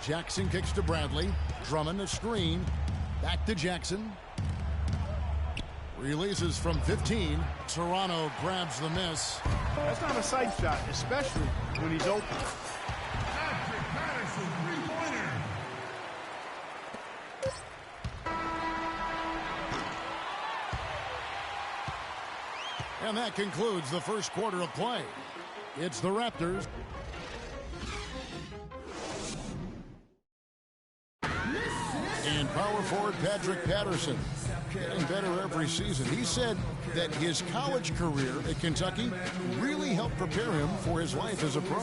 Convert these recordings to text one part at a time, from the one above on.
Jackson kicks to Bradley. Drummond a screen. Back to Jackson. Releases from 15. Toronto grabs the miss. That's not a sight shot, especially when he's open. Patrick Patterson, three-pointer. And that concludes the first quarter of play. It's the Raptors. And power forward Patrick Patterson, getting better every season. He said that his college career at Kentucky really helped prepare him for his life as a pro.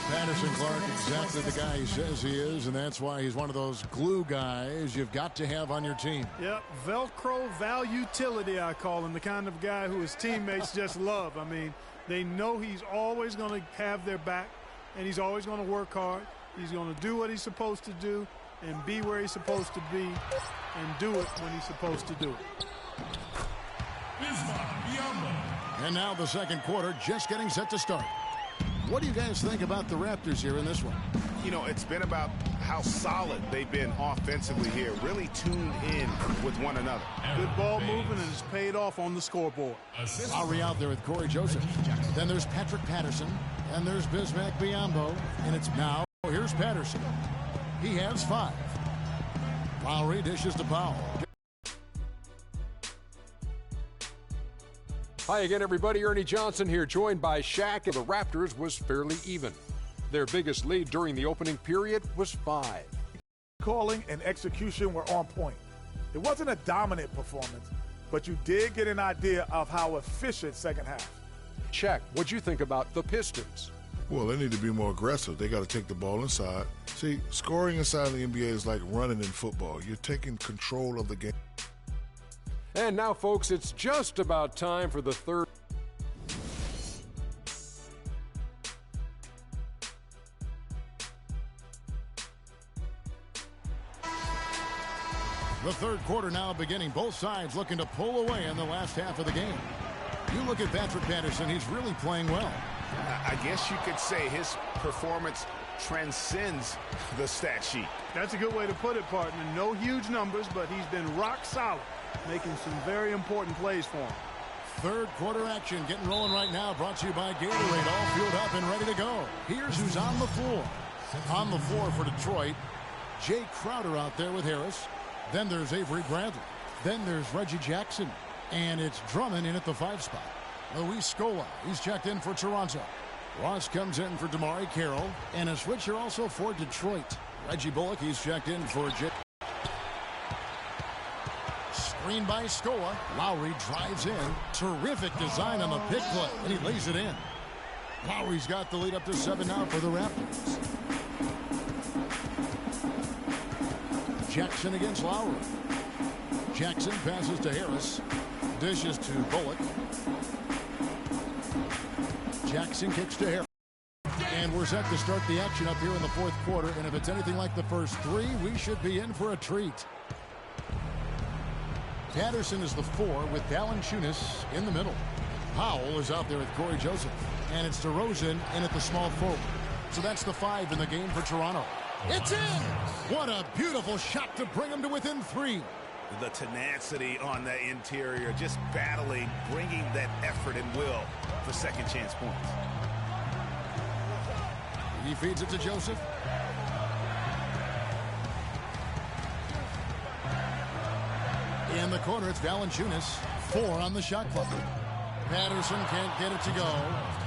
Patterson Clark, exactly the guy he says he is, and that's why he's one of those glue guys you've got to have on your team. Yep, Velcro valutility, I call him, the kind of guy who his teammates just love. I mean, they know he's always going to have their back, and he's always going to work hard. He's going to do what he's supposed to do and be where he's supposed to be and do it when he's supposed to do it. And now the second quarter just getting set to start. What do you guys think about the Raptors here in this one? You know, it's been about how solid they've been offensively here, really tuned in with one another. Good ball movement, and it's paid off on the scoreboard. Lowry out there with Corey Joseph. Then there's Patrick Patterson. And there's Bismack Biyombo. And it's now, here's Patterson. He has 5. Lowry dishes to Powell. Hi again, everybody. Ernie Johnson here, joined by Shaq. The Raptors was fairly even. Their biggest lead during the opening period was 5. Calling and execution were on point. It wasn't a dominant performance, but you did get an idea of how efficient second half. Shaq, what'd you think about the Pistons? Well, they need to be more aggressive. They got to take the ball inside. See, scoring inside the NBA is like running in football. You're taking control of the game. And now, folks, it's just about time for the third. The third quarter now beginning. Both sides looking to pull away in the last half of the game. You look at Patrick Patterson, he's really playing well. I guess you could say his performance transcends the stat sheet. That's a good way to put it, partner. No huge numbers, but he's been rock solid, making some very important plays for him. Third quarter action getting rolling right now, brought to you by Gatorade, all fueled up and ready to go. Here's who's on the floor. On the floor for Detroit, Jay Crowder out there with Harris. Then there's Avery Bradley. Then there's Reggie Jackson. And it's Drummond in at the 5 spot. Luis Scola, he's checked in for Toronto. Ross comes in for DeMarre Carroll. And a switcher also for Detroit. Reggie Bullock, he's checked in for Jay. Screen by Scola. Lowry drives in. Terrific design on the pick play, and he lays it in. Lowry's got the lead up to 7 now for the Raptors. Jackson against Lowry. Jackson passes to Harris. Dishes to Bullock. Jackson kicks to Harris. And we're set to start the action up here in the fourth quarter. And if it's anything like the first 3, we should be in for a treat. Patterson is the 4 with Valanciunas in the middle. Powell is out there with Corey Joseph. And it's DeRozan in at the small forward. So that's the 5 in the game for Toronto. It's in! What a beautiful shot to bring him to within 3. The tenacity on the interior, just battling, bringing that effort and will for second chance points. He feeds it to Joseph. In the corner, it's Valanciunas. 4 on the shot clock. Patterson can't get it to go.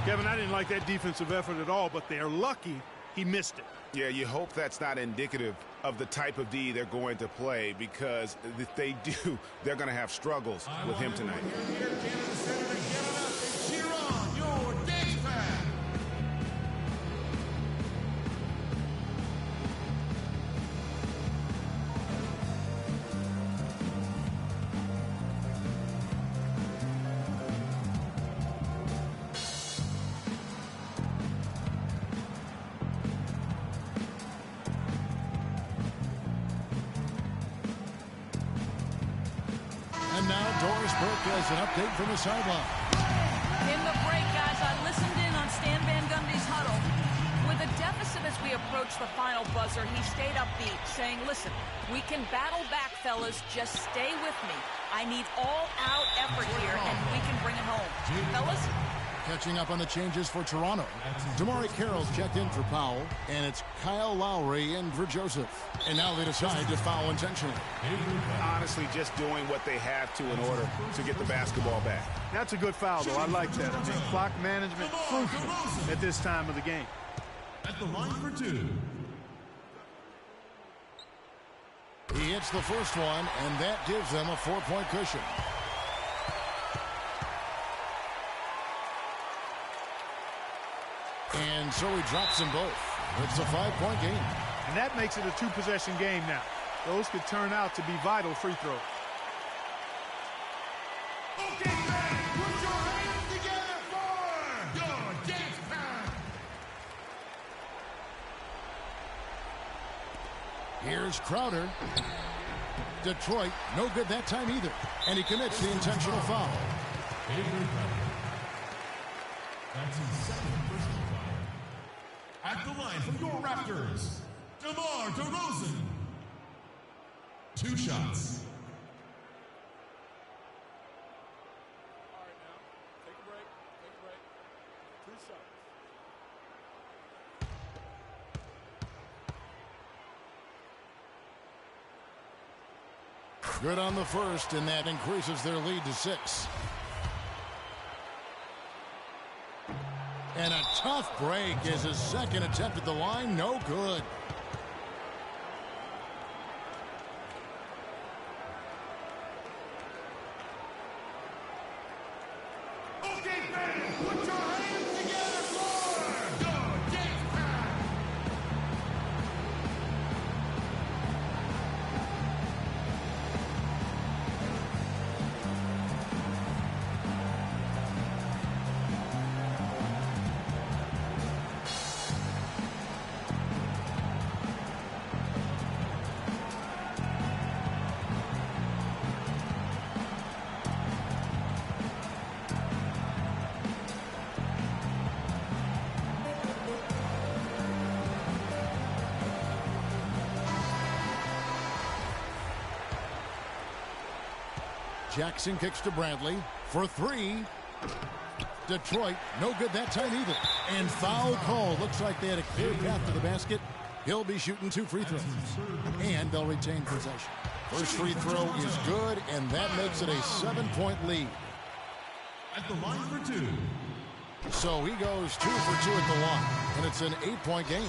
Kevin, I didn't like that defensive effort at all, but they're lucky he missed it. Yeah, you hope that's not indicative of the type of D they're going to play, because if they do, they're going to have struggles with him tonight. And now Doris Burke has an update from the sideline. In the break, guys, I listened in on Stan Van Gundy's huddle. With a deficit as we approach the final buzzer, he stayed upbeat, saying, listen, we can battle back, fellas. Just stay with me. I need all-out effort here, and we can bring it home. Fellas? Catching up on the changes for Toronto. Damari Carroll's checked in for Powell, and it's Kyle Lowry in for Joseph. And now they decide to foul intentionally. Honestly, just doing what they have to in order to get the basketball back. That's a good foul, though. I like that. I mean, clock management crucial at this time of the game. At the line for 2. He hits the first one, and that gives them a 4-point cushion. And so he drops them both. It's a 5-point game. And that makes it a 2-possession game now. Those could turn out to be vital free throws. Okay, fans, put your hands together for your dance time. Here's Crowder. Detroit, no good that time either. And he commits the intentional foul. That's his second personal foul. At the line for your Raptors, DeMar DeRozan. 2 shots. All right, now, take a break. 2 shots. Good on the first, and that increases their lead to 6. And a tough break is his second attempt at the line. No good. Okay, fans, put your hands together for your dance time. Jackson kicks to Bradley for 3. Detroit, no good that time either. And foul call. Looks like they had a clear path to the basket. He'll be shooting 2 free throws. And they'll retain possession. First free throw is good, and that makes it a 7-point lead. At the line for 2. So he goes 2 for 2 at the line, and it's an 8-point game.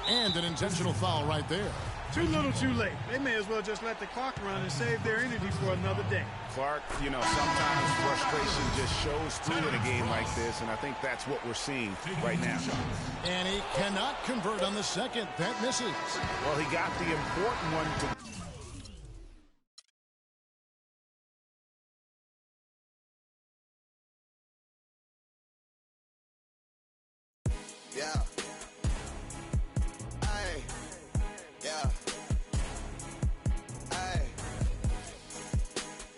And an intentional foul right there. Too little, too late. They may as well just let the clock run and save their energy for another day. Clark, you know, sometimes frustration just shows through in a game like this, and I think that's what we're seeing right now. And he cannot convert on the second. That misses. Well, he got the important one to... Yeah. Aye. Yeah. Aye.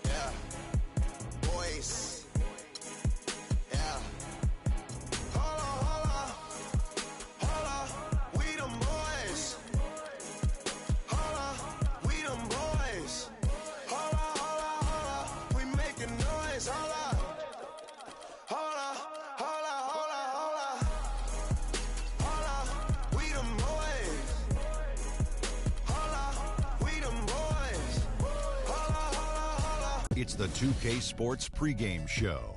Yeah. Boys. Yeah. Hold on. We them boys. Hold on. We them boys. Hold on. We making noise. Hold on. It's the 2K Sports pregame show.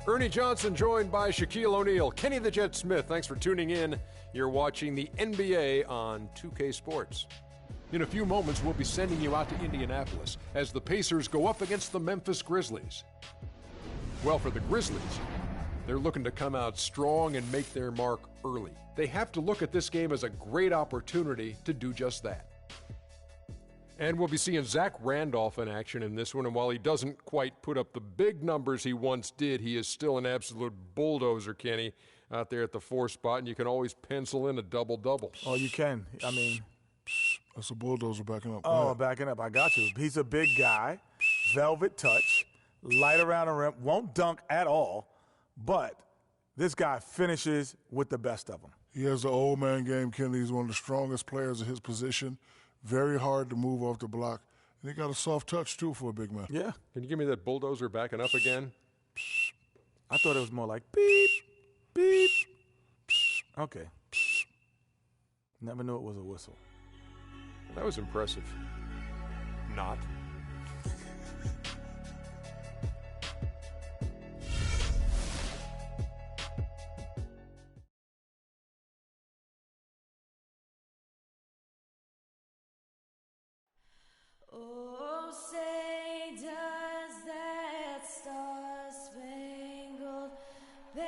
Ernie Johnson joined by Shaquille O'Neal. Kenny the Jet Smith, thanks for tuning in. You're watching the NBA on 2K Sports. In a few moments, we'll be sending you out to Indianapolis as the Pacers go up against the Memphis Grizzlies. Well, for the Grizzlies, they're looking to come out strong and make their mark early. They have to look at this game as a great opportunity to do just that. And we'll be seeing Zach Randolph in action in this one. And while he doesn't quite put up the big numbers he once did, he is still an absolute bulldozer, Kenny, out there at the 4 spot. And you can always pencil in a double-double. Oh, you can. I mean, that's a bulldozer backing up. Oh, backing up. I got you. He's a big guy, velvet touch, light around the rim, won't dunk at all, but this guy finishes with the best of them. He has the old man game, Kenny. He's one of the strongest players in his position. Very hard to move off the block. And he got a soft touch, too, for a big man. Yeah. Can you give me that bulldozer backing up again? I thought it was more like beep, beep. Okay. Never knew it was a whistle. That was impressive. Not. Oh, say does that star-spangled banner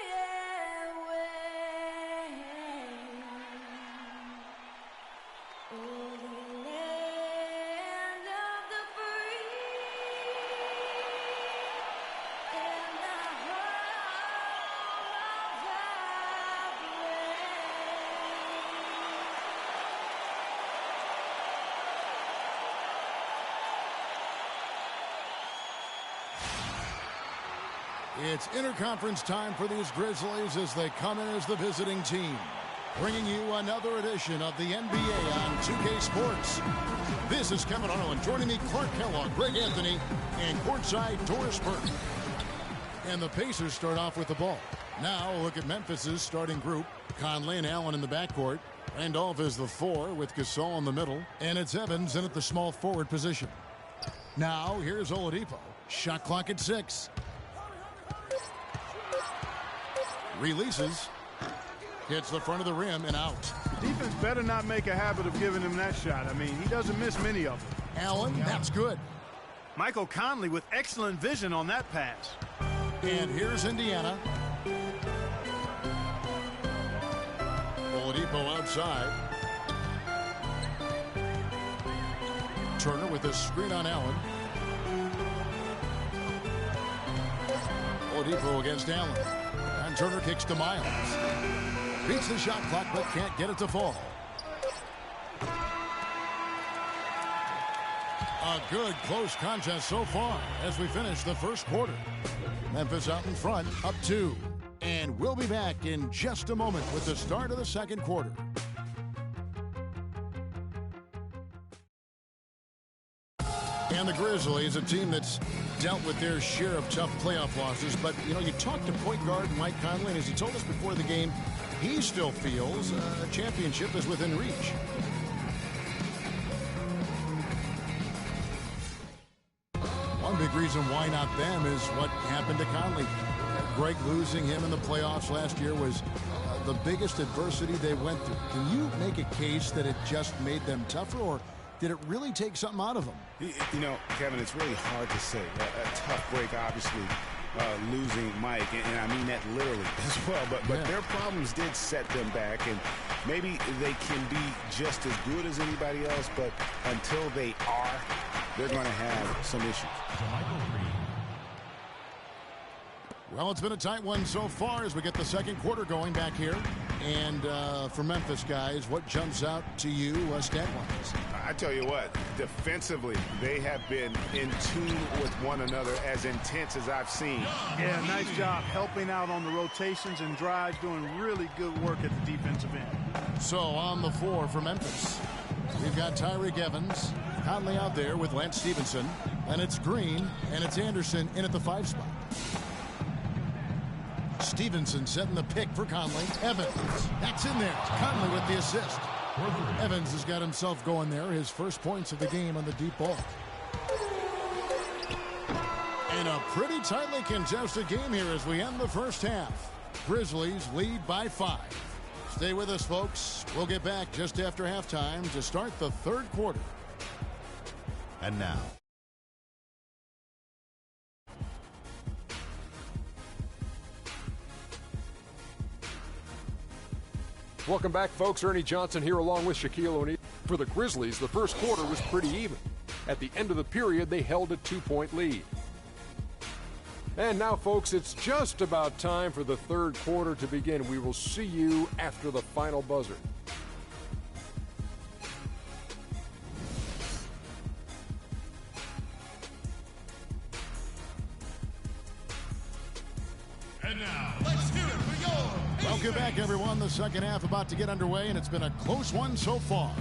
yet wave? Oh, the land of the free and the home of the brave. It's interconference time for these Grizzlies as they come in as the visiting team. Bringing you another edition of the NBA on 2K Sports. This is Kevin Harlan. Joining me, Clark Kellogg, Greg Anthony, and courtside Doris Burke. And the Pacers start off with the ball. Now a look at Memphis's starting group. Conley and Allen in the backcourt. Randolph is the 4 with Gasol in the middle. And it's Evans in at the small forward position. Now here's Oladipo. Shot clock at 6. Releases. Hits the front of the rim and out. Defense better not make a habit of giving him that shot. I mean, he doesn't miss many of them. Allen, that's good. Michael Conley with excellent vision on that pass. And here's Indiana. Oladipo outside. Turner with a screen on Allen. Oladipo against Allen. And Turner kicks to Miles. Beats the shot clock but can't get it to fall. A good close contest so far as we finish the first quarter. Memphis out in front, up 2. And we'll be back in just a moment with the start of the second quarter. And the Grizzlies, a team that's dealt with their share of tough playoff losses. But, you know, you talked to point guard Mike Conley, and as he told us before the game, he still feels a championship is within reach. One big reason why not them is what happened to Conley. Greg losing him in the playoffs last year was the biggest adversity they went through. Can you make a case that it just made them tougher, or did it really take something out of them? You know, Kevin, it's really hard to say. A tough break, obviously, losing Mike, and I mean that literally as well. But their problems did set them back, and maybe they can be just as good as anybody else, but until they are, they're going to have some issues. Well, it's been a tight one so far as we get the second quarter going back here. And for Memphis, guys, what jumps out to you stat-wise? I tell you what, defensively, they have been in tune with one another, as intense as I've seen. Yeah, nice job helping out on the rotations and drives, doing really good work at the defensive end. So on the floor for Memphis, we've got Tyreke Evans, Conley out there with Lance Stevenson, and it's Green, and it's Anderson in at the 5 spot. Stevenson setting the pick for Conley. Evans, that's in there. Conley with the assist. Evans has got himself going there. His first points of the game on the deep ball. And a pretty tightly contested game here as we end the first half. Grizzlies lead by 5. Stay with us, folks. We'll get back just after halftime to start the third quarter. And now, welcome back, folks. Ernie Johnson here along with Shaquille O'Neal. For the Grizzlies, the first quarter was pretty even. At the end of the period, they held a 2-point lead. And now, folks, it's just about time for the third quarter to begin. We will see you after the final buzzer. And now, let's hear it for your Welcome back, everyone. The second half about to get underway, and it's been a close one so far.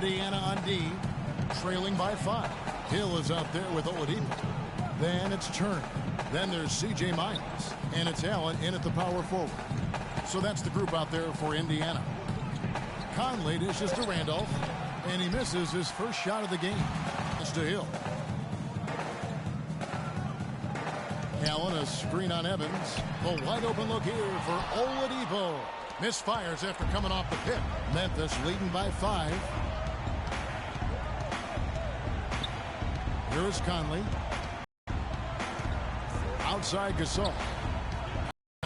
Indiana on D, trailing by 5. Hill is out there with Oladipo. Then it's Turner. Then there's C.J. Miles. And it's Allen in at the power forward. So that's the group out there for Indiana. Conley dishes to Randolph. And he misses his first shot of the game. It's to Hill. Allen, a screen on Evans. A wide open look here for Oladipo. Misfires after coming off the pick. Memphis leading by 5. Here's Conley. Outside Gasol.